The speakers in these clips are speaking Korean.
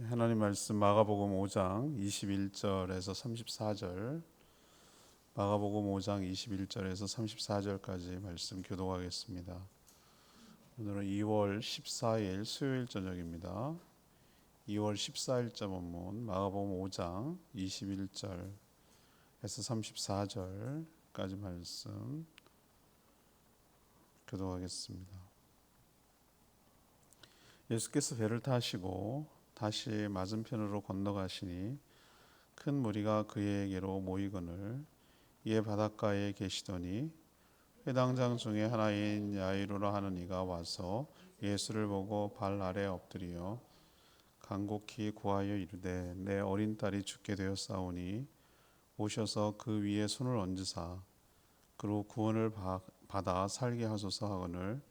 하나님 말씀 마가복음 5장 21절에서 34절, 마가복음 5장 21절에서 34절까지 말씀 교독하겠습니다. 오늘은 2월 14일 수요일 저녁입니다. 2월 14일자 본문 마가복음 5장 21절에서 34절까지 말씀 교독하겠습니다. 예수께서 배를 타시고 다시 맞은편으로 건너가시니 큰 무리가 그에게로 모이거늘 이에 바닷가에 계시더니 회당장 중에 하나인 야이로라 하는 이가 와서 예수를 보고 발 아래 엎드리어 간곡히 구하여 이르되 내 어린 딸이 죽게 되었사오니 오셔서 그 위에 손을 얹으사 그로 구원을 받아 살게 하소서 하거늘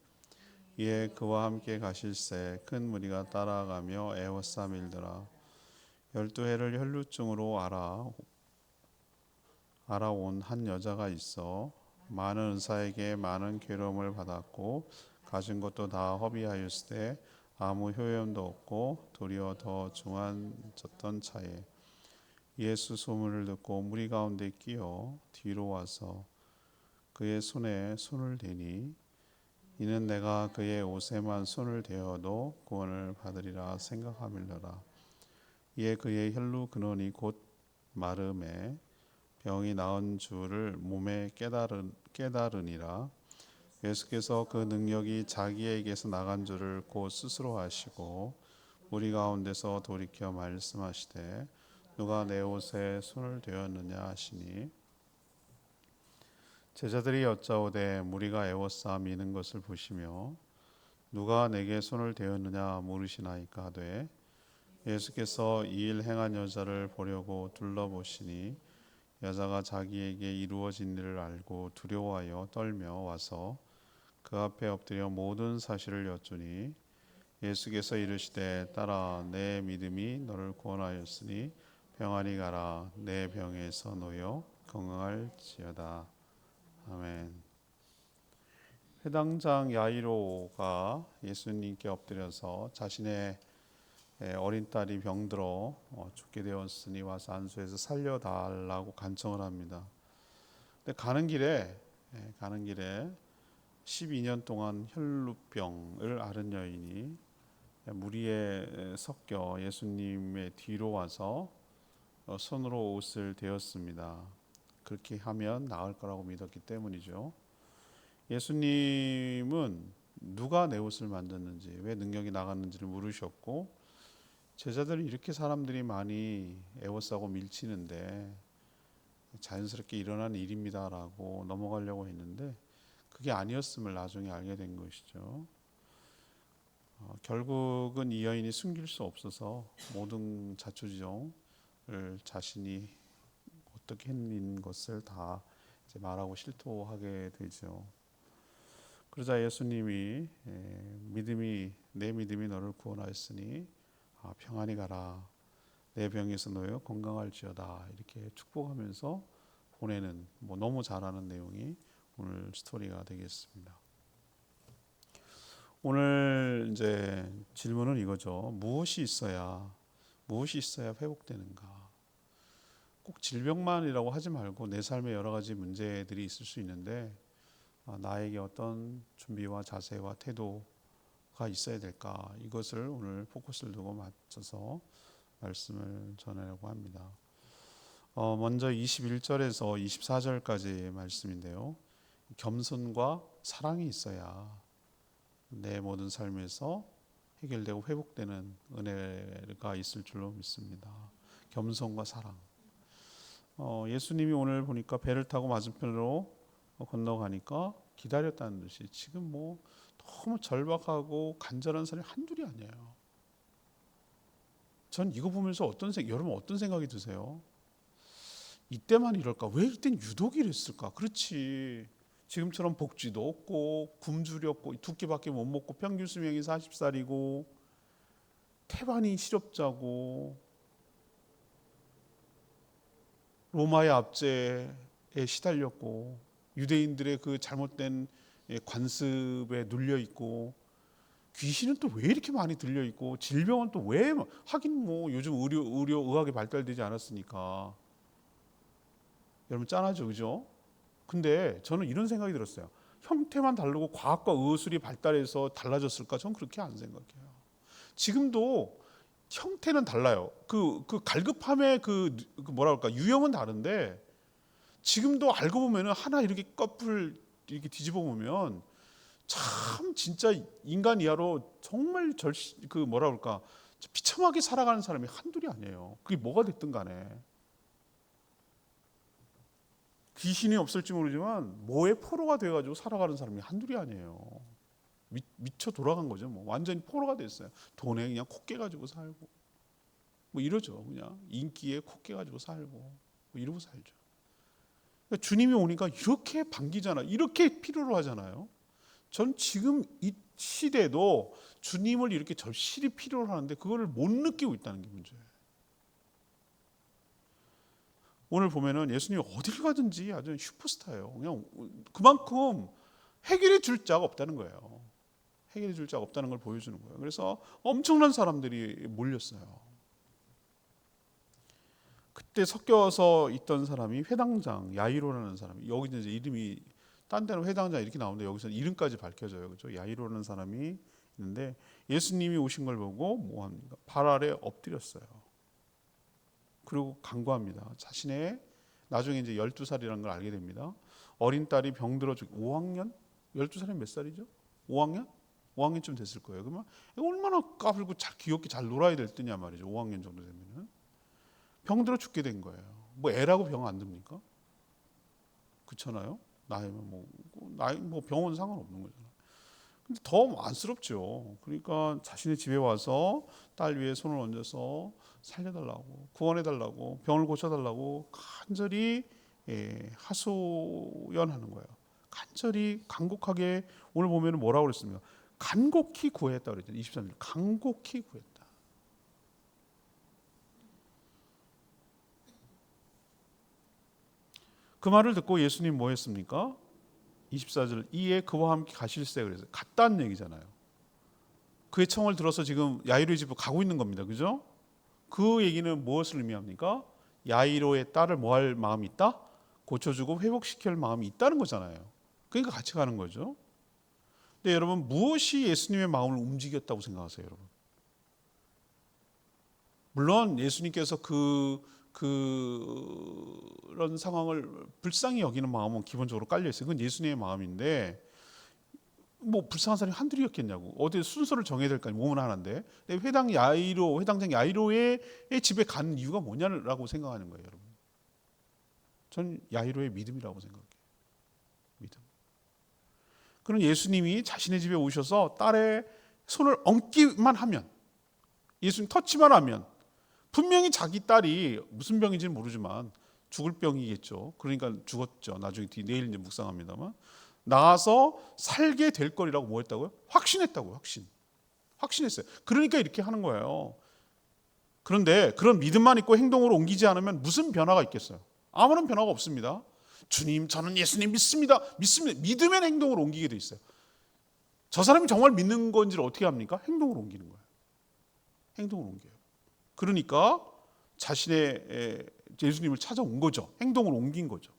이에 그와 함께 가실새 큰 무리가 따라가며 애워싸 밀더라. 12해를 혈루증으로 알아온 한 여자가 있어 많은 의사에게 많은 괴로움을 받았고 가진 것도 다 허비하였으되 아무 효염도 없고 도리어 더 중환졌던 차에 예수 소문을 듣고 무리 가운데 끼어 뒤로 와서 그의 손에 손을 대니 이는 내가 그의 옷에만 손을 대어도 구원을 받으리라 생각하밀더라. 이에 그의 혈루 근원이 곧 마름에 병이 나은 줄을 몸에 깨달으니라. 예수께서 그 능력이 자기에게서 나간 줄을 곧 스스로 아시고 우리 가운데서 돌이켜 말씀하시되 누가 내 옷에 손을 대었느냐 하시니 제자들이 여짜오되 무리가 애워싸 미는 것을 보시며 누가 내게 손을 대었느냐 물으시나이까 하되 예수께서 이 일 행한 여자를 보려고 둘러보시니 여자가 자기에게 이루어진 일을 알고 두려워하여 떨며 와서 그 앞에 엎드려 모든 사실을 여쭈니 예수께서 이르시되 딸아 내 믿음이 너를 구원하였으니 평안히 가라 내 병에서 놓여 건강할지어다. 아멘. 회당장 야이로가 예수님께 엎드려서 자신의 어린 딸이 병들어 죽게 되었으니 와서 안수해서 살려달라고 간청을 합니다. 근데 가는 길에 12년 동안 혈루병을 앓은 여인이 무리에 섞여 예수님의 뒤로 와서 손으로 옷을 대었습니다. 그렇게 하면 나을 거라고 믿었기 때문이죠. 예수님은 누가 내 옷을 만졌는지 왜 능력이 나갔는지를 물으셨고 제자들이 이렇게 사람들이 많이 애워싸고 밀치는데 자연스럽게 일어난 일입니다라고 넘어가려고 했는데 그게 아니었음을 나중에 알게 된 것이죠. 결국은 이 여인이 숨길 수 없어서 모든 자초지종을 자신이 어떻게 했는 것을 다 이제 말하고 실토하게 되죠. 그러자 예수님이 내 믿음이 너를 구원하였으니 평안히 가라 내 병에서 놓여 건강할지어다 이렇게 축복하면서 보내는 너무 잘하는 내용이 오늘 스토리가 되겠습니다. 오늘 이제 질문은 이거죠. 무엇이 있어야 회복되는가? 꼭 질병만이라고 하지 말고 내 삶에 여러 가지 문제들이 있을 수 있는데 나에게 어떤 준비와 자세와 태도가 있어야 될까? 이것을 오늘 포커스를 두고 맞춰서 말씀을 전하려고 합니다. 먼저 21절에서 24절까지 말씀인데요. 겸손과 사랑이 있어야 내 모든 삶에서 해결되고 회복되는 은혜가 있을 줄로 믿습니다. 겸손과 사랑. 예수님이 오늘 보니까 배를 타고 맞은편으로 건너가니까 기다렸다는 듯이 지금 너무 절박하고 간절한 사람이 한둘이 아니에요. 전 이거 보면서 여러분 어떤 생각이 드세요? 이때만 이럴까? 왜 이땐 유독 이랬을까? 그렇지. 지금처럼 복지도 없고 굶주리 없고 두 끼밖에 못 먹고 평균 수명이 40살이고 태반이 실업자고 로마의 압제에 시달렸고 유대인들의 그 잘못된 관습에 눌려 있고 귀신은 또 왜 이렇게 많이 들려 있고 질병은 또 왜 하긴 뭐 요즘 의학이 발달되지 않았으니까 여러분 짠하죠, 그죠? 근데 저는 이런 생각이 들었어요. 형태만 다르고 과학과 의술이 발달해서 달라졌을까? 저는 그렇게 안 생각해요. 지금도 형태는 달라요. 그 갈급함의 뭐라 그럴까 유형은 다른데 지금도 알고 보면은 하나 이렇게 껍을 이렇게 뒤집어 보면 참 진짜 인간 이하로 정말 뭐라 그럴까 비참하게 살아가는 사람이 한둘이 아니에요. 그게 뭐가 됐든 간에 귀신이 없을지 모르지만 뭐에 포로가 돼가지고 살아가는 사람이 한둘이 아니에요. 미쳐 돌아간 거죠. 뭐 완전히 포로가 됐어요. 돈에 그냥 코 깨가지고 살고 뭐 이러죠. 그냥 인기에 코 깨가지고 살고 뭐 이러고 살죠. 그러니까 주님이 오니까 이렇게 반기잖아. 이렇게 필요로 하잖아요. 전 지금 이 시대도 주님을 이렇게 절실히 필요로 하는데 그거를 못 느끼고 있다는 게 문제예요. 오늘 보면은 예수님이 어딜 가든지 아주 슈퍼스타예요. 그냥 그만큼 해결해 줄 자가 없다는 거예요. 해결해 줄 자가 없다는 걸 보여주는 거예요. 그래서 엄청난 사람들이 몰렸어요. 그때 섞여서 있던 사람이 회당장 야이로라는 사람이, 여기 이제 이름이 딴 데는 회당장 이렇게 나오는데 여기서는 이름까지 밝혀져요. 그렇죠? 야이로라는 사람이 있는데 예수님이 오신 걸 보고 뭐 합니까? 발 아래 엎드렸어요. 그리고 간구합니다. 자신의 나중에 이제 12살이라는 걸 알게 됩니다. 어린 딸이 병들어 죽 5학년? 12살이면 몇 살이죠? 5학년? 5학년쯤 됐을 거예요. 그러면 얼마나 까불고 잘 귀엽게 잘 놀아야 될 때냐 말이죠. 5학년 정도 되면은 병들어 죽게 된 거예요. 뭐 애라고 병 안 듭니까? 그렇잖아요. 나이면 뭐 병원 상관없는 거잖아요. 근데 더 안쓰럽죠. 그러니까 자신의 집에 와서 딸 위에 손을 얹어서 살려달라고, 구원해달라고, 병을 고쳐달라고 간절히 하소연하는 거예요. 간절히 간곡하게 오늘 보면 뭐라고 그랬습니까? 간곡히 구했다 그랬잖아요. 23절 간곡히 구했다. 그 말을 듣고 예수님 뭐 했습니까? 24절 이에 그와 함께 가실세 그래서 갔다는 얘기잖아요. 그의 청을 들어서 지금 야이로의 집으로 가고 있는 겁니다. 그죠? 그 얘기는 무엇을 의미합니까? 야이로의 딸을 뭐 할 마음이 있다? 고쳐주고 회복시킬 마음이 있다는 거잖아요. 그러니까 같이 가는 거죠. 근데 여러분 무엇이 예수님의 마음을 움직였다고 생각하세요, 여러분? 물론 예수님께서 그런 상황을 불쌍히 여기는 마음은 기본적으로 깔려 있어요. 그건 예수님의 마음인데 뭐 불쌍한 사람이 한둘이었겠냐고. 어디 순서를 정해야 될 거 아니에요. 몸은 하나인데. 근데 회당장 야이로의 집에 간 이유가 뭐냐라고 생각하는 거예요, 여러분. 전 야이로의 믿음이라고 생각해요. 믿음. 그런 예수님이 자신의 집에 오셔서 딸의 손을 얹기만 하면, 예수님 터치만 하면 분명히 자기 딸이 무슨 병인지는 모르지만 죽을 병이겠죠. 그러니까 죽었죠. 나중에 내일 이제 묵상합니다만 나가서 살게 될 거리라고 뭐 했다고요? 확신했다고요. 확신했어요. 그러니까 이렇게 하는 거예요. 그런데 그런 믿음만 있고 행동으로 옮기지 않으면 무슨 변화가 있겠어요? 아무런 변화가 없습니다. 주님, 저는 예수님 믿습니다. 믿으면 행동으로 옮기게 돼 있어요. 저 사람이 정말 믿는 건지를 어떻게 합니까? 행동으로 옮기는 거예요. 행동으로 옮겨요. 그러니까 자신의 예수님을 찾아온 거죠. 행동으로 옮긴 거죠.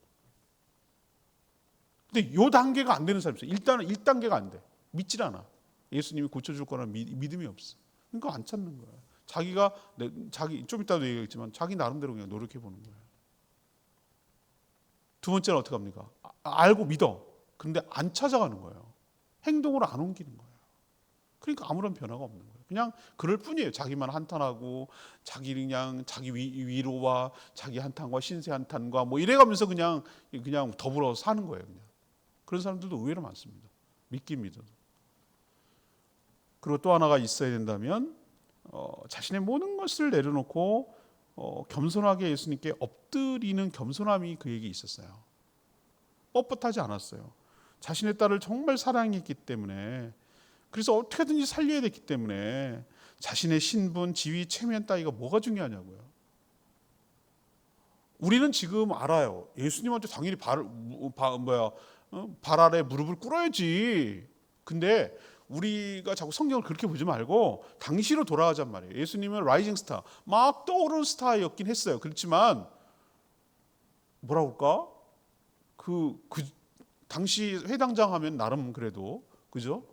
근데 요 단계가 안 되는 사람이 있어요. 일단은 1단계가 안 돼. 믿질 않아. 예수님이 고쳐줄 거라는 믿음이 없어. 그러니까 안 찾는 거야. 자기 좀 이따도 얘기했지만 자기 나름대로 그냥 노력해 보는 거예요. 두 번째는 어떻게 합니까? 알고 믿어. 그런데 안 찾아가는 거예요. 행동으로 안 옮기는 거예요. 그러니까 아무런 변화가 없는 거예요. 그냥 그럴 뿐이에요. 자기만 한탄하고 자기 위로와 자기 한탄과 신세 한탄과 뭐 이래가면서 그냥 더불어 사는 거예요. 그냥 그런 사람들도 의외로 많습니다. 믿긴 믿어도. 그리고 또 하나가 있어야 된다면 자신의 모든 것을 내려놓고 겸손하게 예수님께 엎드리는 겸손함이 그에게 있었어요. 뻣뻣하지 않았어요. 자신의 딸을 정말 사랑했기 때문에, 그래서 어떻게든지 살려야 됐기 때문에 자신의 신분, 지위, 체면 따위가 뭐가 중요하냐고요. 우리는 지금 알아요. 예수님한테 당연히 발 아래 무릎을 꿇어야지. 근데 우리가 자꾸 성경을 그렇게 보지 말고 당시로 돌아가잔 말이에요. 예수님은 라이징 스타, 막 떠오르는 스타였긴 했어요. 그렇지만 뭐라고 할까? 그 당시 회당장 하면 나름 그래도 그죠?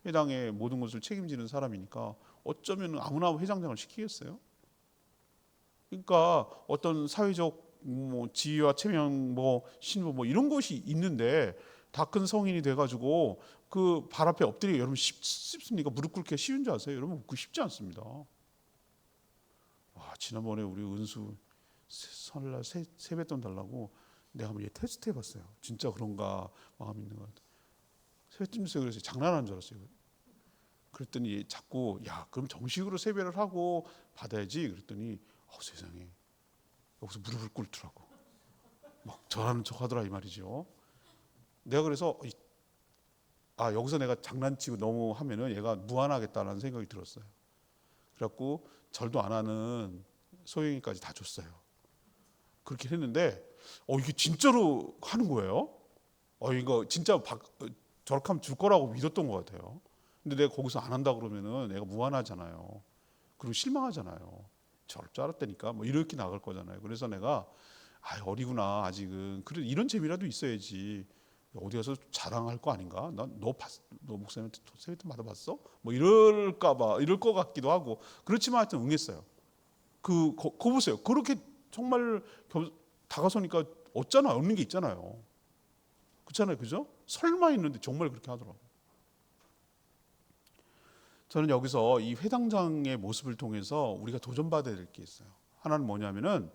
회당의 모든 것을 책임지는 사람이니까 어쩌면 아무나 회장장을 시키겠어요? 그러니까 어떤 사회적 뭐 지위와 체면, 뭐 신분 뭐 이런 것이 있는데 다 큰 성인이 돼가지고 그 발 앞에 엎드리기 여러분 쉽습니까? 무릎 꿇기 쉬운 줄 아세요? 여러분 그 쉽지 않습니다. 와, 지난번에 우리 은수 설날 세뱃돈 달라고 내가 한번 얘 테스트 해봤어요. 진짜 그런가 마음 있는 것 같아. 세뱃돈 주세요. 그래서 장난하는 줄 알았어요. 그랬더니 자꾸 야 그럼 정식으로 세배를 하고 받아야지. 그랬더니 세상에 여기서 무릎을 꿇더라고. 막 저라는 척 하더라 이 말이죠. 내가 그래서 여기서 내가 장난치고 너무 하면은 얘가 무안하겠다라는 생각이 들었어요. 그래갖고 절도 안 하는 소영이까지 다 줬어요. 그렇게 했는데 이게 진짜로 하는 거예요. 이거 진짜 저렇게 하면 줄 거라고 믿었던 것 같아요. 근데 내가 거기서 안 한다 그러면은 내가 무안하잖아요. 그리고 실망하잖아요. 저럴 줄 알았다니까 뭐 이렇게 나갈 거잖아요. 그래서 내가 어리구나 아직은. 그래 이런 재미라도 있어야지. 어디 가서 자랑할 거 아닌가? 너 목사님한테 세뱃돈 받아봤어? 뭐 이럴 것 같기도 하고. 그렇지만 하여튼 응했어요. 그거 보세요. 그렇게 정말 다가서니까 얻는 게 있잖아요. 그렇잖아요, 그죠? 설마 있는데 정말 그렇게 하더라고. 저는 여기서 이 회당장의 모습을 통해서 우리가 도전받아야 될 게 있어요. 하나는 뭐냐면은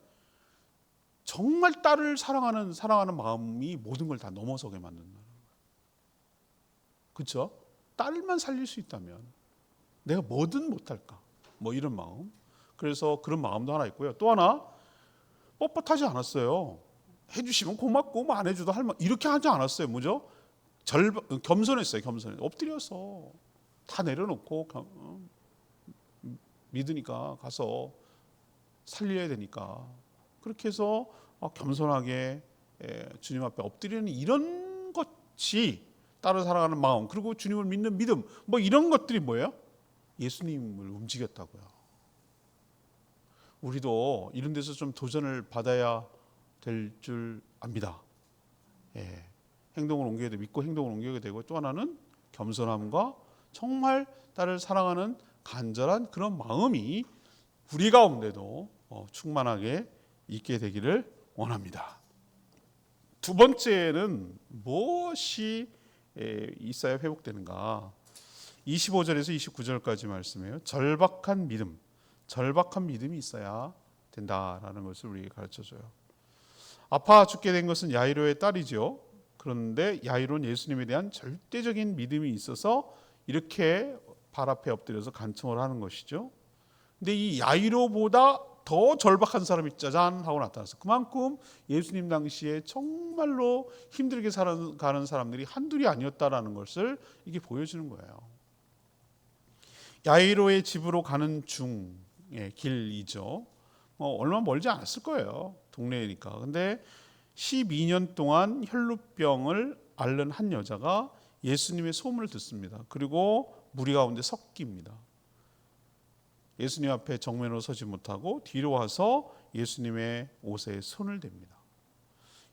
정말 딸을 사랑하는 마음이 모든 걸 다 넘어서게 만든다는 거예요. 그렇죠? 딸만 살릴 수 있다면 내가 뭐든 못할까? 뭐 이런 마음. 그래서 그런 마음도 하나 있고요. 또 하나 뻣뻣하지 않았어요. 해주시면 고맙고 뭐 안 해줘도 할 말 이렇게 하지 않았어요. 뭐죠? 겸손했어요. 엎드려서 다 내려놓고 믿으니까 가서 살려야 되니까 그렇게 해서 겸손하게 주님 앞에 엎드리는 이런 것이 딸을 사랑하는 마음 그리고 주님을 믿는 믿음 뭐 이런 것들이 뭐예요? 예수님을 움직였다고요. 우리도 이런 데서 좀 도전을 받아야 될 줄 압니다. 행동을 옮겨야 돼. 믿고 행동을 옮겨야 되고 또 하나는 겸손함과 정말 딸을 사랑하는 간절한 그런 마음이 우리 가운데도 충만하게 있게 되기를 원합니다. 두 번째는 무엇이 있어야 회복되는가? 25절에서 29절까지 말씀해요. 절박한 믿음이 있어야 된다라는 것을 우리에게 가르쳐줘요. 아파 죽게 된 것은 야이로의 딸이죠. 그런데 야이로는 예수님에 대한 절대적인 믿음이 있어서 이렇게 발 앞에 엎드려서 간청을 하는 것이죠. 근데 이 야이로보다 더 절박한 사람이 짜잔 하고 나타났어요. 그만큼 예수님 당시에 정말로 힘들게 살아가는 사람들이 한둘이 아니었다라는 것을 이게 보여주는 거예요. 야이로의 집으로 가는 중의 길이죠. 얼마 멀지 않았을 거예요. 동네니까. 근데 12년 동안 혈루병을 앓는 한 여자가 예수님의 소문을 듣습니다. 그리고 무리 가운데 섞입니다. 예수님 앞에 정면으로 서지 못하고 뒤로 와서 예수님의 옷에 손을 댑니다.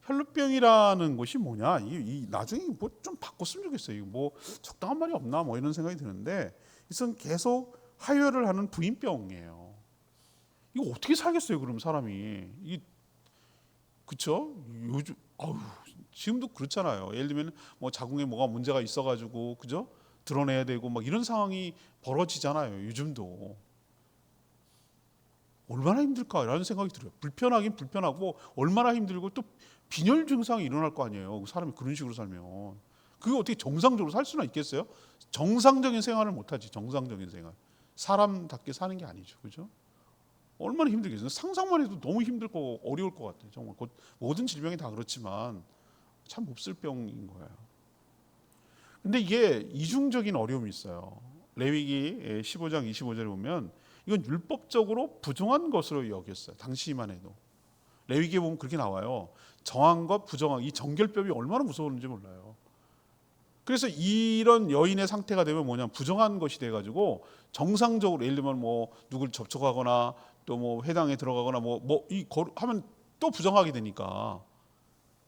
혈루병이라는 것이 뭐냐? 나중에 뭐 좀 바꿨으면 좋겠어요. 뭐 적당한 말이 없나? 뭐 이런 생각이 드는데 이것은 계속 하혈을 하는 부인병이에요. 이거 어떻게 살겠어요? 그럼 사람이 그렇죠? 요즘 지금도 그렇잖아요. 예를 들면 뭐 자궁에 뭐가 문제가 있어가지고 그죠? 드러내야 되고 막 이런 상황이 벌어지잖아요. 요즘도 얼마나 힘들까라는 생각이 들어요. 불편하긴 불편하고 얼마나 힘들고 또 빈혈 증상이 일어날 거 아니에요. 사람이 그런 식으로 살면 그게 어떻게 정상적으로 살 수나 있겠어요? 정상적인 생활을 못하지. 정상적인 생활 사람답게 사는 게 아니죠. 그죠? 얼마나 힘들겠어요. 상상만 해도 너무 힘들고 어려울 것 같아요. 정말 모든 질병이 다 그렇지만 참 몹쓸 병인 거예요. 근데 이게 이중적인 어려움이 있어요. 레위기 15장 25절에 보면 이건 율법적으로 부정한 것으로 여겼어요. 당시만 해도. 레위기에 보면 그렇게 나와요. 정한 것, 부정한 이 정결법이 얼마나 무서웠는지 몰라요. 그래서 이런 여인의 상태가 되면 뭐냐면 부정한 것이 돼가지고 정상적으로 예를 들면 뭐 누굴 접촉하거나 또 뭐 회당에 들어가거나 하면 또 부정하게 되니까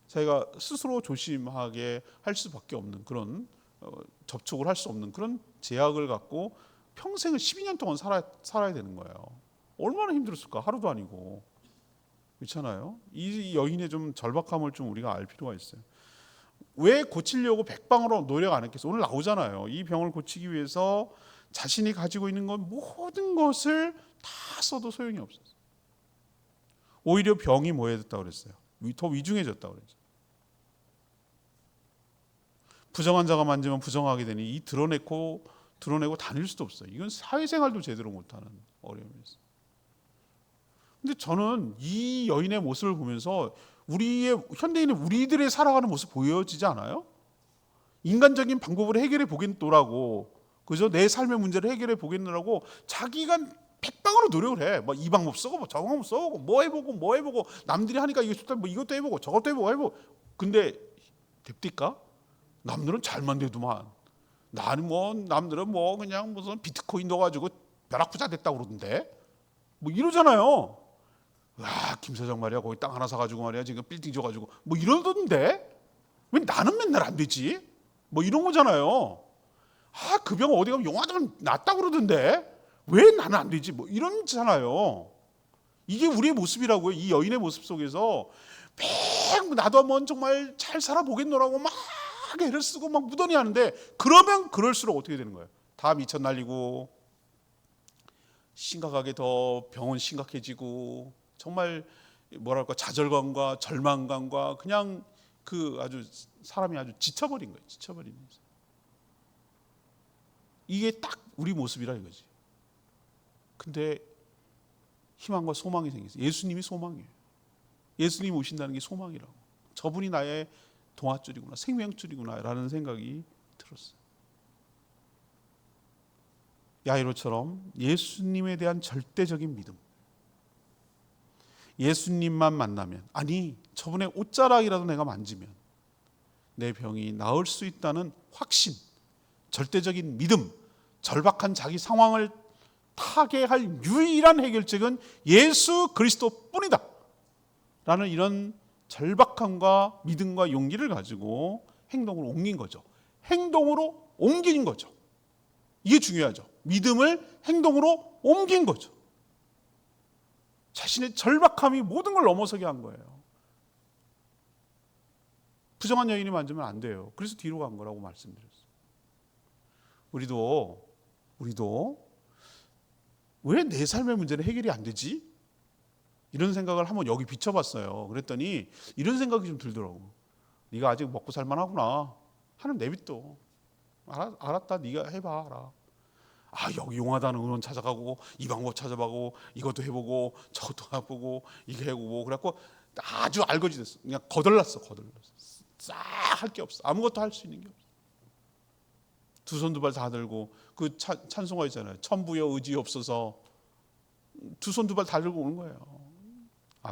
자기가 스스로 조심하게 할 수밖에 없는 그런 접촉을 할 수 없는 그런 제약을 갖고 평생을 12년 동안 살아야 되는 거예요. 얼마나 힘들었을까? 하루도 아니고. 그렇잖아요. 이 여인의 좀 절박함을 좀 우리가 알 필요가 있어요. 왜 고치려고 백방으로 노력 안 했겠어요? 오늘 나오잖아요. 이 병을 고치기 위해서 자신이 가지고 있는 것 모든 것을 다 써도 소용이 없었어요. 오히려 병이 뭐해졌다고 그랬어요? 더 위중해졌다고 그랬죠. 부정한 자가 만지면 부정하게 되니 이 드러내고 다닐 수도 없어요. 이건 사회생활도 제대로 못하는 어려움이 있어요. 근데 저는 이 여인의 모습을 보면서 현대인의 우리들의 살아가는 모습 보여지지 않아요? 인간적인 방법으로 해결해 보겠노라고, 그죠? 내 삶의 문제를 해결해 보겠노라고 자기가 백방으로 노력을 해. 뭐 이 방법 쓰고 저 방법 써보고 뭐 해보고 남들이 하니까 이것도 해보고 저것도 해보고. 근데 됩니까? 남들은 잘만 돼도만. 남들은 그냥 무슨 비트코인 넣어가지고 벼락부자 됐다고 그러던데. 이러잖아요. 김 사장 말이야 거기 땅 하나 사가지고 말이야 지금 빌딩 줘가지고 이러던데 왜 나는 맨날 안 되지? 이런 거잖아요. 그 병 어디 가면 용화도 낫다고 그러던데 왜 나는 안 되지? 이런잖아요. 이게 우리의 모습이라고요. 이 여인의 모습 속에서 나도 한번 정말 잘 살아보겠노라고 막 애를 쓰고 막 무던히 하는데 그러면 그럴수록 어떻게 되는 거예요? 다 미쳐 날리고 심각하게 더 병은 심각해지고 정말 좌절감과 절망감과 그냥 아주 사람이 아주 지쳐버린 거예요. 지쳐버린 모습. 이게 딱 우리 모습이라 이거지. 근데 희망과 소망이 생겼어요. 예수님이 소망이에요. 예수님이 오신다는 게 소망이라고. 저분이 나의 동화줄이구나, 생명줄이구나 라는 생각이 들었어요. 야이로처럼 예수님에 대한 절대적인 믿음. 예수님만 만나면, 저분의 옷자락이라도 내가 만지면 내 병이 나을 수 있다는 확신, 절대적인 믿음, 절박한 자기 상황을 타개할 유일한 해결책은 예수 그리스도뿐이다 라는 이런 절박함과 믿음과 용기를 가지고 행동으로 옮긴 거죠. 행동으로 옮긴 거죠. 이게 중요하죠. 믿음을 행동으로 옮긴 거죠. 자신의 절박함이 모든 걸 넘어서게 한 거예요. 부정한 여인이 만지면 안 돼요. 그래서 뒤로 간 거라고 말씀드렸어요. 우리도 왜 내 삶의 문제는 해결이 안 되지? 이런 생각을 한번 여기 비춰봤어요. 그랬더니 이런 생각이 좀 들더라고. 네가 아직 먹고 살만하구나. 하나님 내비둬. 알았다. 네가 해봐. 여기 용하다는 의원 찾아가고 이 방법 찾아보고 이것도 해보고 저것도 해보고 이게 해보고 그래갖고 아주 알거지 됐어. 그냥 거덜났어. 싹 할 게 없어. 아무것도 할 수 있는 게 없어. 두 손 두 발 다 들고 그 찬송가 있잖아요. 천부여 의지없어서 두 손 두 발 다 들고 오는 거예요.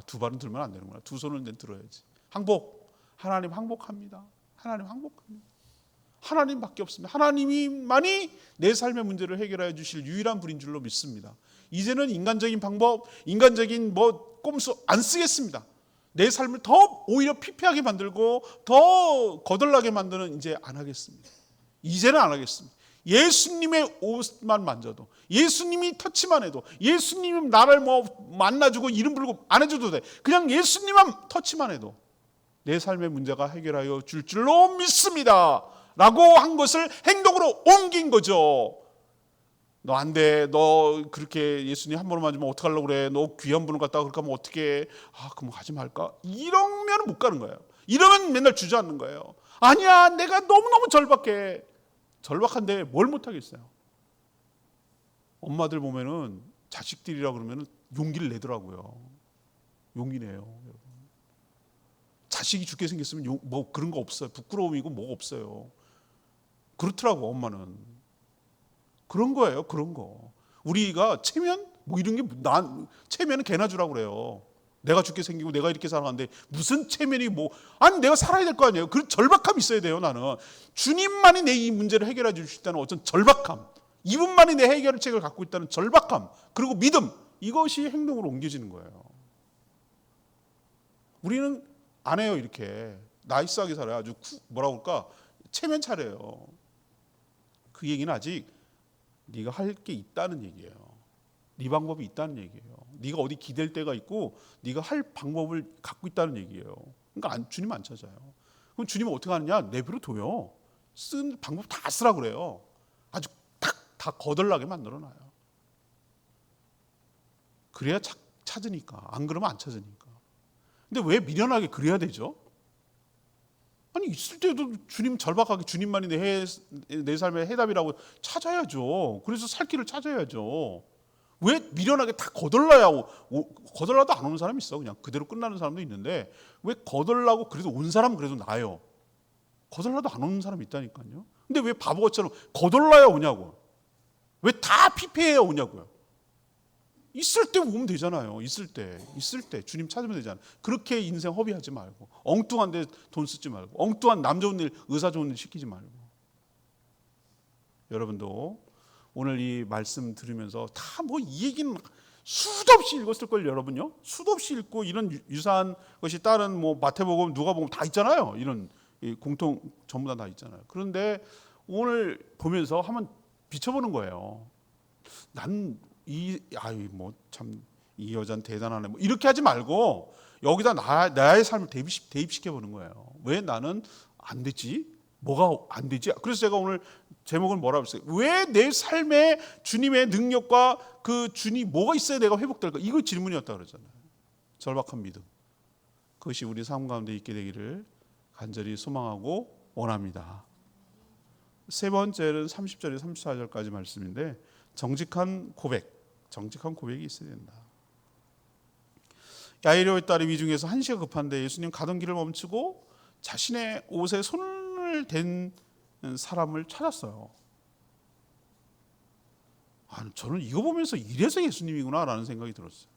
두 발은 들면 안 되는구나. 두 손은 들어야지. 하나님 항복합니다. 하나님밖에 없습니다. 하나님만이 내 삶의 문제를 해결해 주실 유일한 분인 줄로 믿습니다. 이제는 인간적인 방법, 인간적인 꼼수 안 쓰겠습니다. 내 삶을 더 오히려 피폐하게 만들고 더 거덜나게 만드는 이제 안 하겠습니다. 이제는 안 하겠습니다. 예수님의 옷만 만져도, 예수님이 터치만 해도, 예수님이 나를 만나주고 이름 부르고 안 해줘도 돼. 그냥 예수님만 터치만 해도 내 삶의 문제가 해결하여 줄 줄로 믿습니다 라고 한 것을 행동으로 옮긴 거죠. 너 안 돼. 너 그렇게 예수님 한 번만 만지면 어떡하려고 그래. 너 귀한 분을 갖다가 그렇게 하면 어떡해. 그럼 가지 말까. 이러면 못 가는 거예요. 이러면 맨날 주저앉는 거예요. 아니야, 내가 너무너무 절박해. 절박한데 뭘 못하겠어요. 엄마들 보면은 자식들이라 그러면 용기를 내더라고요. 용기 내요. 여러분. 자식이 죽게 생겼으면 그런 거 없어요. 부끄러움이고 뭐가 없어요. 그렇더라고 엄마는. 그런 거예요. 그런 거. 우리가 체면 이런 게 체면은 개나 주라고 그래요. 내가 죽게 생기고 내가 이렇게 살아가는데 무슨 체면이 뭐, 아니 내가 살아야 될 거 아니에요. 그런 절박함이 있어야 돼요. 나는 주님만이 내 이 문제를 해결해 줄 수 있다는 어떤 절박함, 이분만이 내 해결책을 갖고 있다는 절박함, 그리고 믿음, 이것이 행동으로 옮겨지는 거예요. 우리는 안 해요. 이렇게 나이스하게 살아요. 아주 뭐라고 할까, 체면 차려요. 그 얘기는 아직 네가 할 게 있다는 얘기예요. 네 방법이 있다는 얘기예요. 네가 어디 기댈 데가 있고 네가 할 방법을 갖고 있다는 얘기예요. 그러니까 주님 안 찾아요. 그럼 주님은 어떻게 하느냐? 내버려 둬요. 쓴 방법 다 쓰라 그래요. 아주 다 거덜나게 만들어놔요. 그래야 찾으니까. 안 그러면 안 찾으니까. 근데 왜 미련하게 그래야 되죠? 아니 있을 때도 주님 절박하게 주님만이 내 삶의 해답이라고 찾아야죠. 그래서 살 길을 찾아야죠. 왜 미련하게 다 거덜나야 거덜나도 안 오는 사람이 있어. 그냥 그대로 끝나는 사람도 있는데 왜 거덜나고 그래도 온 사람은 그래도 나아요. 거덜나도 안 오는 사람이 있다니까요. 근데 왜 바보처럼 거덜나야 오냐고. 왜 다 피폐해야 오냐고요. 있을 때 오면 되잖아요. 있을 때 주님 찾으면 되잖아요. 그렇게 인생 허비하지 말고, 엉뚱한 데 돈 쓰지 말고, 엉뚱한 남 좋은 일, 의사 좋은 일 시키지 말고. 여러분도 오늘 이 말씀 들으면서 다 뭐 이 얘기는 수도 없이 읽었을 걸 여러분요. 수도 없이 읽고 이런 유사한 것이 다른 뭐 마태복음, 누가복음 다 있잖아요. 이런 공통 전부 다 있잖아요. 그런데 오늘 보면서 한번 비춰보는 거예요. 난 뭐 참 이 여자는 대단하네. 뭐 이렇게 하지 말고 여기다 나의 삶을 대입시켜 보는 거예요. 왜 나는 안 되지? 뭐가 안 되지? 그래서 제가 오늘 제목을 뭐라고 했어요? 왜 내 삶에 주님의 능력과 그 주님 뭐가 있어야 내가 회복될까? 이거 질문이었다 그러잖아요. 절박한 믿음. 그것이 우리 삶 가운데 있게 되기를 간절히 소망하고 원합니다. 세 번째는 30절에서 34절까지 말씀인데 정직한 고백이 있어야 된다. 야이로의 딸이 위중에서 한시가 급한데 예수님 가던 길을 멈추고 자신의 옷에 손을 댄 사람을 찾았어요. 저는 이거 보면서 이래서 예수님이구나라는 생각이 들었어요.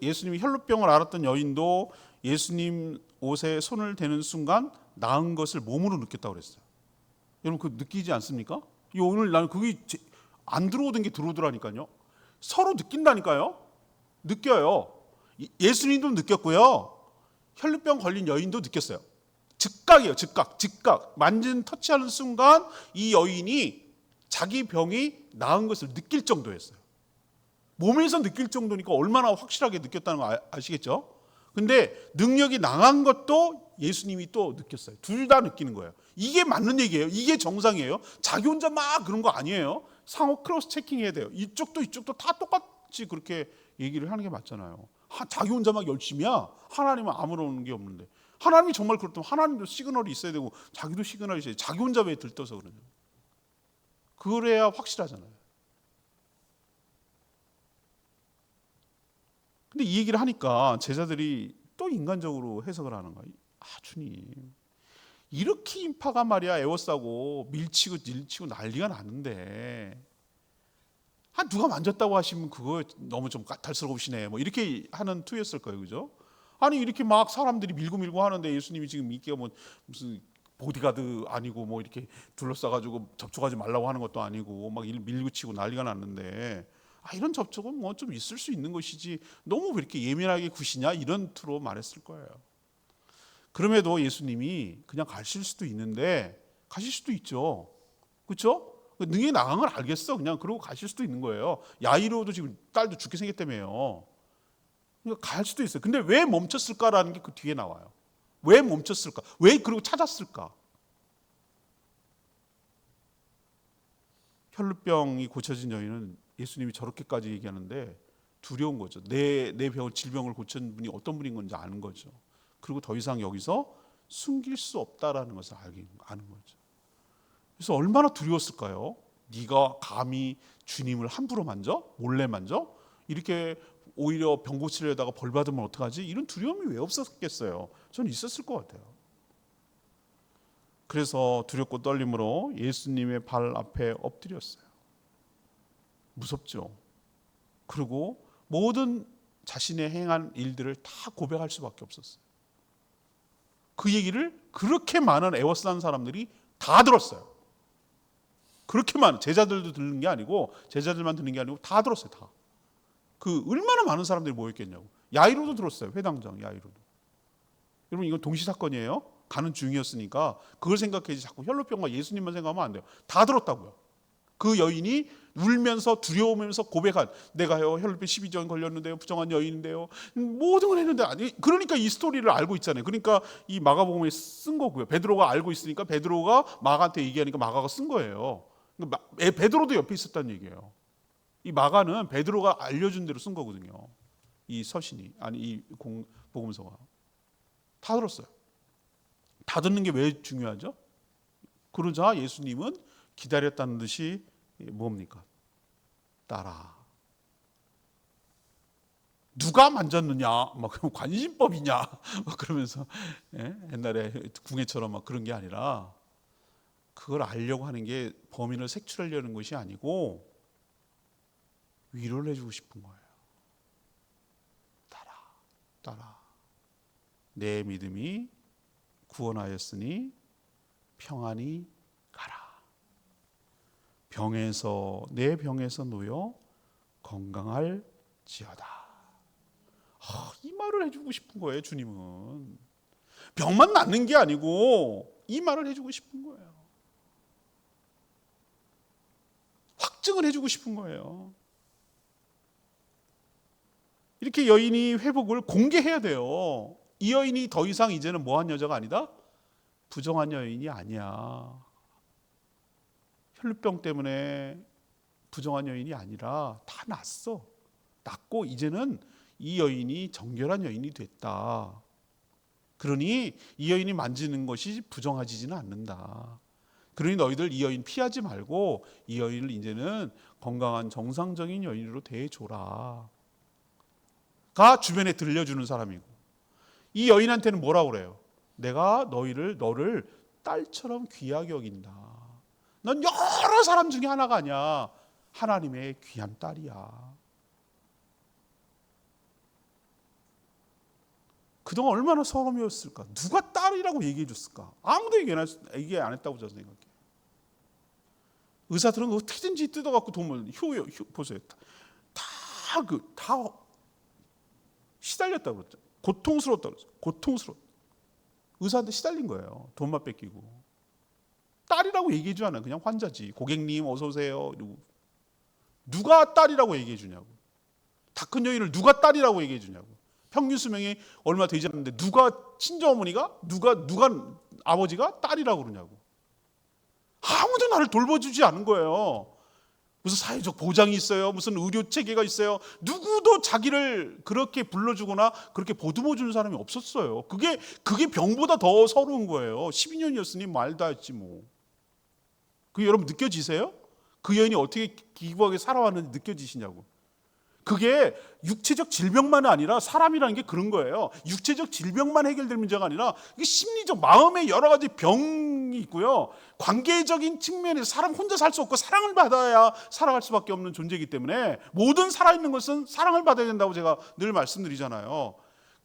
예수님이 혈루병을 앓았던 여인도 예수님 옷에 손을 대는 순간 나은 것을 몸으로 느꼈다고 그랬어요. 여러분 그 느끼지 않습니까? 오늘 나는 그게 안 들어오던 게 들어오더라니까요. 서로 느낀다니까요. 느껴요. 예수님도 느꼈고요. 혈루병 걸린 여인도 느꼈어요. 즉각이에요. 즉각. 터치하는 순간 이 여인이 자기 병이 나은 것을 느낄 정도였어요. 몸에서 느낄 정도니까 얼마나 확실하게 느꼈다는 거 아시겠죠? 근데 능력이 나간 것도 예수님이 또 느꼈어요. 둘 다 느끼는 거예요. 이게 맞는 얘기예요. 이게 정상이에요. 자기 혼자 막 그런 거 아니에요. 상호 크로스 체킹해야 돼요. 이쪽도 다 똑같이 그렇게 얘기를 하는 게 맞잖아요. 자기 혼자 막 열심히야. 하나님은 아무런 게 없는데. 하나님이 정말 그렇다면 하나님도 시그널이 있어야 되고 자기도 시그널이 있어야 돼. 자기 혼자 왜 들떠서 그러냐. 그래야 확실하잖아요. 근데 이 얘기를 하니까 제자들이 또 인간적으로 해석을 하는 거예요. 주님, 이렇게 인파가 말이야 에워싸고 밀치고 난리가 나는데 누가 만졌다고 하시면 그거 너무 좀 까탈스러우시네. 뭐 이렇게 하는 투였을 거예요, 그죠? 아니 이렇게 막 사람들이 밀고 하는데 예수님이 지금 인기가 뭐 무슨 보디가드 아니고 뭐 이렇게 둘러싸가지고 접촉하지 말라고 하는 것도 아니고 막 밀고 치고 난리가 났는데 이런 접촉은 뭐 좀 있을 수 있는 것이지 너무 왜 이렇게 예민하게 구시냐 이런 투로 말했을 거예요. 그럼에도 예수님이 그냥 가실 수도 있는데 가실 수도 있죠. 그렇죠? 능력이 나간 걸 알겠어. 그냥 그러고 가실 수도 있는 거예요. 야이로도 지금 딸도 죽게 생겼다며요. 그러니까 갈 수도 있어요. 근데 왜 멈췄을까라는 게 그 뒤에 나와요. 왜 멈췄을까? 왜 그리고 찾았을까? 혈루병이 고쳐진 여인은 예수님이 저렇게까지 얘기하는데 두려운 거죠. 내 질병을 고친 분이 어떤 분인 건지 아는 거죠. 그리고 더 이상 여기서 숨길 수 없다라는 것을 아는 거죠. 그래서 얼마나 두려웠을까요? 네가 감히 주님을 함부로 만져? 몰래 만져? 이렇게 오히려 병 고치려다가 벌 받으면 어떡하지? 이런 두려움이 왜 없었겠어요? 저는 있었을 것 같아요. 그래서 두렵고 떨림으로 예수님의 발 앞에 엎드렸어요. 무섭죠. 그리고 모든 자신의 행한 일들을 다 고백할 수밖에 없었어요. 그 얘기를 그렇게 많은 에워싸는 사람들이 다 들었어요. 그렇게 많은, 제자들도 듣는 게 아니고, 제자들만 듣는 게 아니고 다 들었어요. 다. 그 얼마나 많은 사람들이 모였겠냐고. 야이로도 들었어요. 회당장 야이로도. 여러분, 이건 동시 사건이에요. 가는 중이었으니까 그걸 생각해야지 자꾸 혈루병과 예수님만 생각하면 안 돼요. 다 들었다고요. 그 여인이 울면서 두려우면서 고백한, 내가요 혈루병 12년 걸렸는데요, 부정한 여인인데요, 모든 걸 했는데, 아니, 그러니까 이 스토리를 알고 있잖아요. 그러니까 이 마가복음에 쓴 거고요. 베드로가 알고 있으니까 베드로가 마가한테 얘기하니까 마가가 쓴 거예요. 베드로도 옆에 있었다는 얘기예요. 이 마가는 베드로가 알려준 대로 쓴 거거든요. 이 서신이, 아니 이 복음서가. 다 들었어요. 다 듣는 게 왜 중요하죠? 그러자 예수님은 기다렸다는 듯이 뭡니까? 따라. 누가 만졌느냐? 막 관심법이냐? 막 그러면서, 예? 옛날에 궁예처럼 막 그런 게 아니라, 그걸 알려고 하는 게 범인을 색출하려는 것이 아니고 위로를 해주고 싶은 거예요. 따라, 따라. 내 믿음이 구원하였으니 평안히 가라. 내 병에서 놓여 건강할지어다. 이 말을 해주고 싶은 거예요. 주님은 병만 낫는 게 아니고 이 말을 해주고 싶은 거예요. 확증을 해주고 싶은 거예요. 이렇게 여인이 회복을 공개해야 돼요. 이 여인이 더 이상 이제는 뭐한 여자가 아니다? 부정한 여인이 아니야. 혈루병 때문에 부정한 여인이 아니라 다 낫어. 낫고 이제는 이 여인이 정결한 여인이 됐다. 그러니 이 여인이 만지는 것이 부정하지는 않는다. 그러니 너희들 이 여인 피하지 말고 이 여인을 이제는 건강한 정상적인 여인으로 대해줘라. 가 주변에 들려주는 사람이고, 이 여인한테는 뭐라고 그래요? 내가 너를 딸처럼 귀하게 여긴다. 넌 여러 사람 중에 하나가 아니야. 하나님의 귀한 딸이야. 그동안 얼마나 서러움이었을까? 누가 딸이라고 얘기해 줬을까? 아무도 얘기 안 했다고 저는 생각해요. 의사들은 어떻게든지 뜯어갖고 돈을 보세요. 다 시달렸다고 그랬죠. 고통스러웠다고 그랬죠. 고통스러워. 의사한테 시달린 거예요. 돈만 뺏기고. 딸이라고 얘기해 주지 않아요. 그냥 환자지. 고객님 어서 오세요. 이러고. 누가 딸이라고 얘기해 주냐고. 다 큰 여인을 누가 딸이라고 얘기해 주냐고. 평균 수명이 얼마 되지 않는데 누가 친정어머니가 누가 아버지가 딸이라고 그러냐고. 아무도 나를 돌봐주지 않은 거예요. 무슨 사회적 보장이 있어요. 무슨 의료 체계가 있어요. 누구도 자기를 그렇게 불러주거나 그렇게 보듬어 주는 사람이 없었어요. 그게 병보다 더 서러운 거예요. 12년이었으니 말다 했지 뭐. 그게 여러분 느껴지세요? 그 여인이 어떻게 기구하게 살아왔는지 느껴지시냐고. 그게 육체적 질병만은 아니라, 사람이라는 게 그런 거예요. 육체적 질병만 해결될 문제가 아니라 이게 심리적, 마음의 여러 가지 병이 있고요. 관계적인 측면에서 사람 혼자 살 수 없고 사랑을 받아야 살아갈 수밖에 없는 존재이기 때문에 모든 살아있는 것은 사랑을 받아야 된다고 제가 늘 말씀드리잖아요.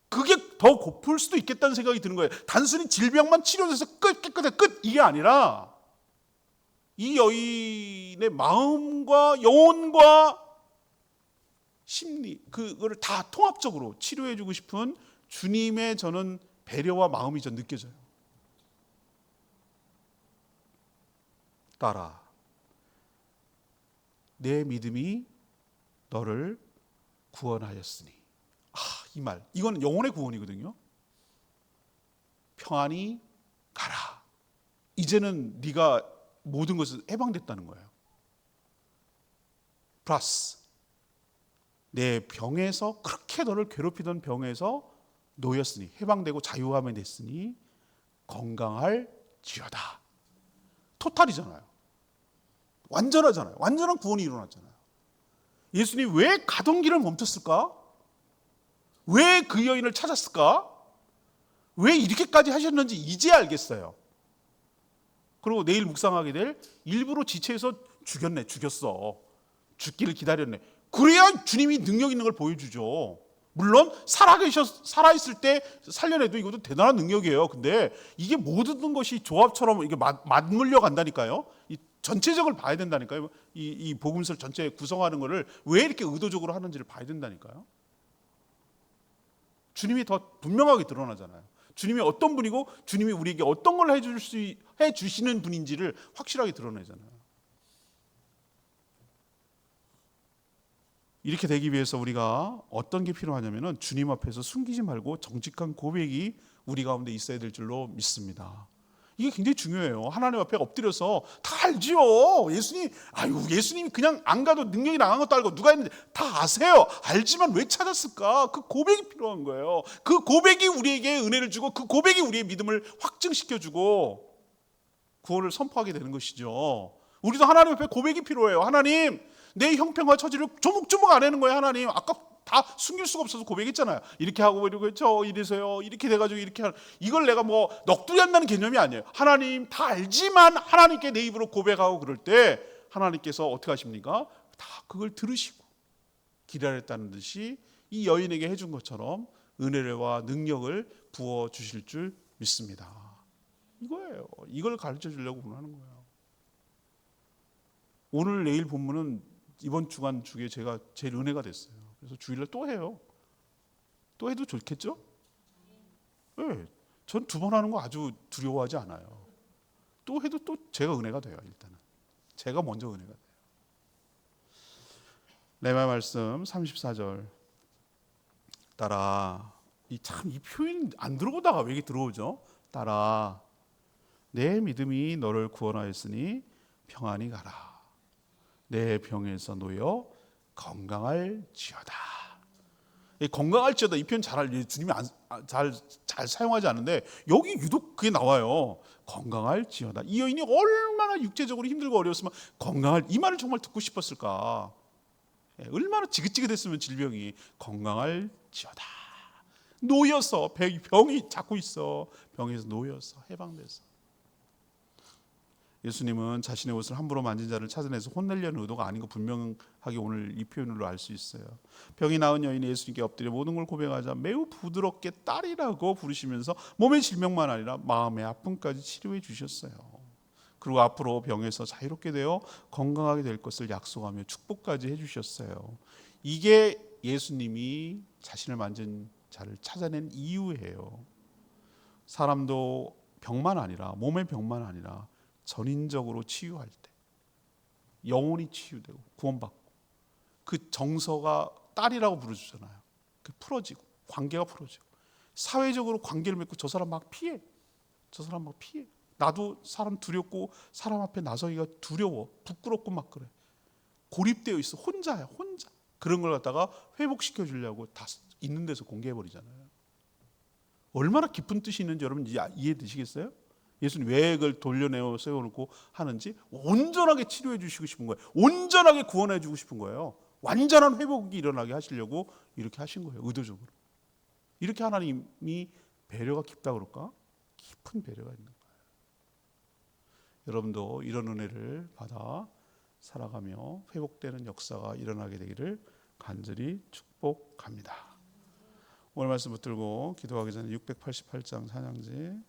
그게 더 고플 수도 있겠다는 생각이 드는 거예요. 단순히 질병만 치료돼서 깨끗해 끝, 이게 아니라 이 여인의 마음과 영혼과 심리, 그거를 다 통합적으로 치료해주고 싶은 주님의 저는 배려와 마음이 전 느껴져요. 따라. 내 믿음이 너를 구원하였으니. 이 말, 이건 영혼의 구원이거든요. 평안히 가라. 이제는 네가 모든 것을 해방됐다는 거예요. 플러스 내 병에서, 그렇게 너를 괴롭히던 병에서 놓였으니, 해방되고 자유함이 됐으니 건강할지어다. 토탈이잖아요. 완전하잖아요. 완전한 구원이 일어났잖아요. 예수님이 왜 가던 길을 멈췄을까? 왜 그 여인을 찾았을까? 왜 이렇게까지 하셨는지 이제 알겠어요. 그리고 내일 묵상하게 될, 일부러 지체해서 죽였어. 죽기를 기다렸네. 그래야 주님이 능력 있는 걸 보여주죠. 물론 살아있을 때 살려내도 이것도 대단한 능력이에요. 근데 이게 모든 것이 조합처럼 이게 맞물려 간다니까요. 이 전체적으로 봐야 된다니까요. 이 복음서를 전체 구성하는 것을 왜 이렇게 의도적으로 하는지를 봐야 된다니까요. 주님이 더 분명하게 드러나잖아요. 주님이 어떤 분이고 주님이 우리에게 어떤 걸 해주시는 분인지를 확실하게 드러내잖아요. 이렇게 되기 위해서 우리가 어떤 게 필요하냐면은 주님 앞에서 숨기지 말고 정직한 고백이 우리 가운데 있어야 될 줄로 믿습니다. 이게 굉장히 중요해요. 하나님 앞에 엎드려서 다 알지요. 예수님 그냥 안 가도 능력이 나간 것도 알고 누가 했는지 다 아세요. 알지만 왜 찾았을까? 그 고백이 필요한 거예요. 그 고백이 우리에게 은혜를 주고 그 고백이 우리의 믿음을 확증시켜주고 구원을 선포하게 되는 것이죠. 우리도 하나님 앞에 고백이 필요해요. 하나님, 내 형편과 처지를 조목조목 안 하는 거예요. 하나님, 아까 다 숨길 수가 없어서 고백했잖아요. 이렇게 하고 이러고 저 이래서요. 이렇게 돼가지고 이렇게 하는, 이걸 내가 뭐 넋두리 한다는 개념이 아니에요. 하나님 다 알지만 하나님께 내 입으로 고백하고 그럴 때 하나님께서 어떻게 하십니까? 다 그걸 들으시고 기다렸다는 듯이 이 여인에게 해준 것처럼 은혜와 능력을 부어 주실 줄 믿습니다. 이거예요. 이걸 가르쳐 주려고 하는 거예요. 오늘 내일 본문은 이번 주간 중에 제가 제일 은혜가 됐어요. 그래서 주일날 또 해요. 또 해도 좋겠죠? 네, 전 두 번 하는 거 아주 두려워하지 않아요. 또 해도 또 제가 은혜가 돼요. 일단은 제가 먼저 은혜가 돼요. 레마 말씀 34절 따라, 이 표현 안 들어오다가 왜 이게 들어오죠? 따라, 내 믿음이 너를 구원하였으니 평안히 가라. 내 병에서 놓여 건강할지어다. 건강할지어다 이 표현 주님이 잘 사용하지 않는데 여기 유독 그게 나와요. 건강할지어다. 이 여인이 얼마나 육체적으로 힘들고 어려웠으면 이 말을 정말 듣고 싶었을까. 얼마나 지긋지긋했으면 질병이. 건강할지어다. 놓여서 병이 자꾸 있어. 병에서 놓여서 해방돼서. 예수님은 자신의 옷을 함부로 만진 자를 찾아내서 혼내려는 의도가 아닌 거 분명하게 오늘 이 표현으로 알 수 있어요. 병이 나은 여인이 예수님께 엎드려 모든 걸 고백하자 매우 부드럽게 딸이라고 부르시면서 몸의 질병만 아니라 마음의 아픔까지 치료해 주셨어요. 그리고 앞으로 병에서 자유롭게 되어 건강하게 될 것을 약속하며 축복까지 해주셨어요. 이게 예수님이 자신을 만진 자를 찾아낸 이유예요. 사람도 병만 아니라, 몸의 병만 아니라 전인적으로 치유할 때 영혼이 치유되고 구원받고 그 정서가 딸이라고 부르주잖아요. 그 풀어지고 관계가 풀어지고 사회적으로 관계를 맺고 저 사람 막 피해. 나도 사람 두렵고 사람 앞에 나서기가 두려워. 부끄럽고 막 그래. 고립되어 있어. 혼자야. 혼자. 그런 걸 갖다가 회복시켜 주려고 다 있는 데서 공개해 버리잖아요. 얼마나 깊은 뜻이 있는지 여러분 이해되시겠어요? 예수님 왜 그걸 돌려내어 세워놓고 하는지 온전하게 치료해 주시고 싶은 거예요. 온전하게 구원해 주고 싶은 거예요. 완전한 회복이 일어나게 하시려고 이렇게 하신 거예요. 의도적으로. 이렇게 하나님이 배려가 깊다 그럴까? 깊은 배려가 있는 거예요. 여러분도 이런 은혜를 받아 살아가며 회복되는 역사가 일어나게 되기를 간절히 축복합니다. 오늘 말씀 붙들고 기도하기 전에 688장 찬양지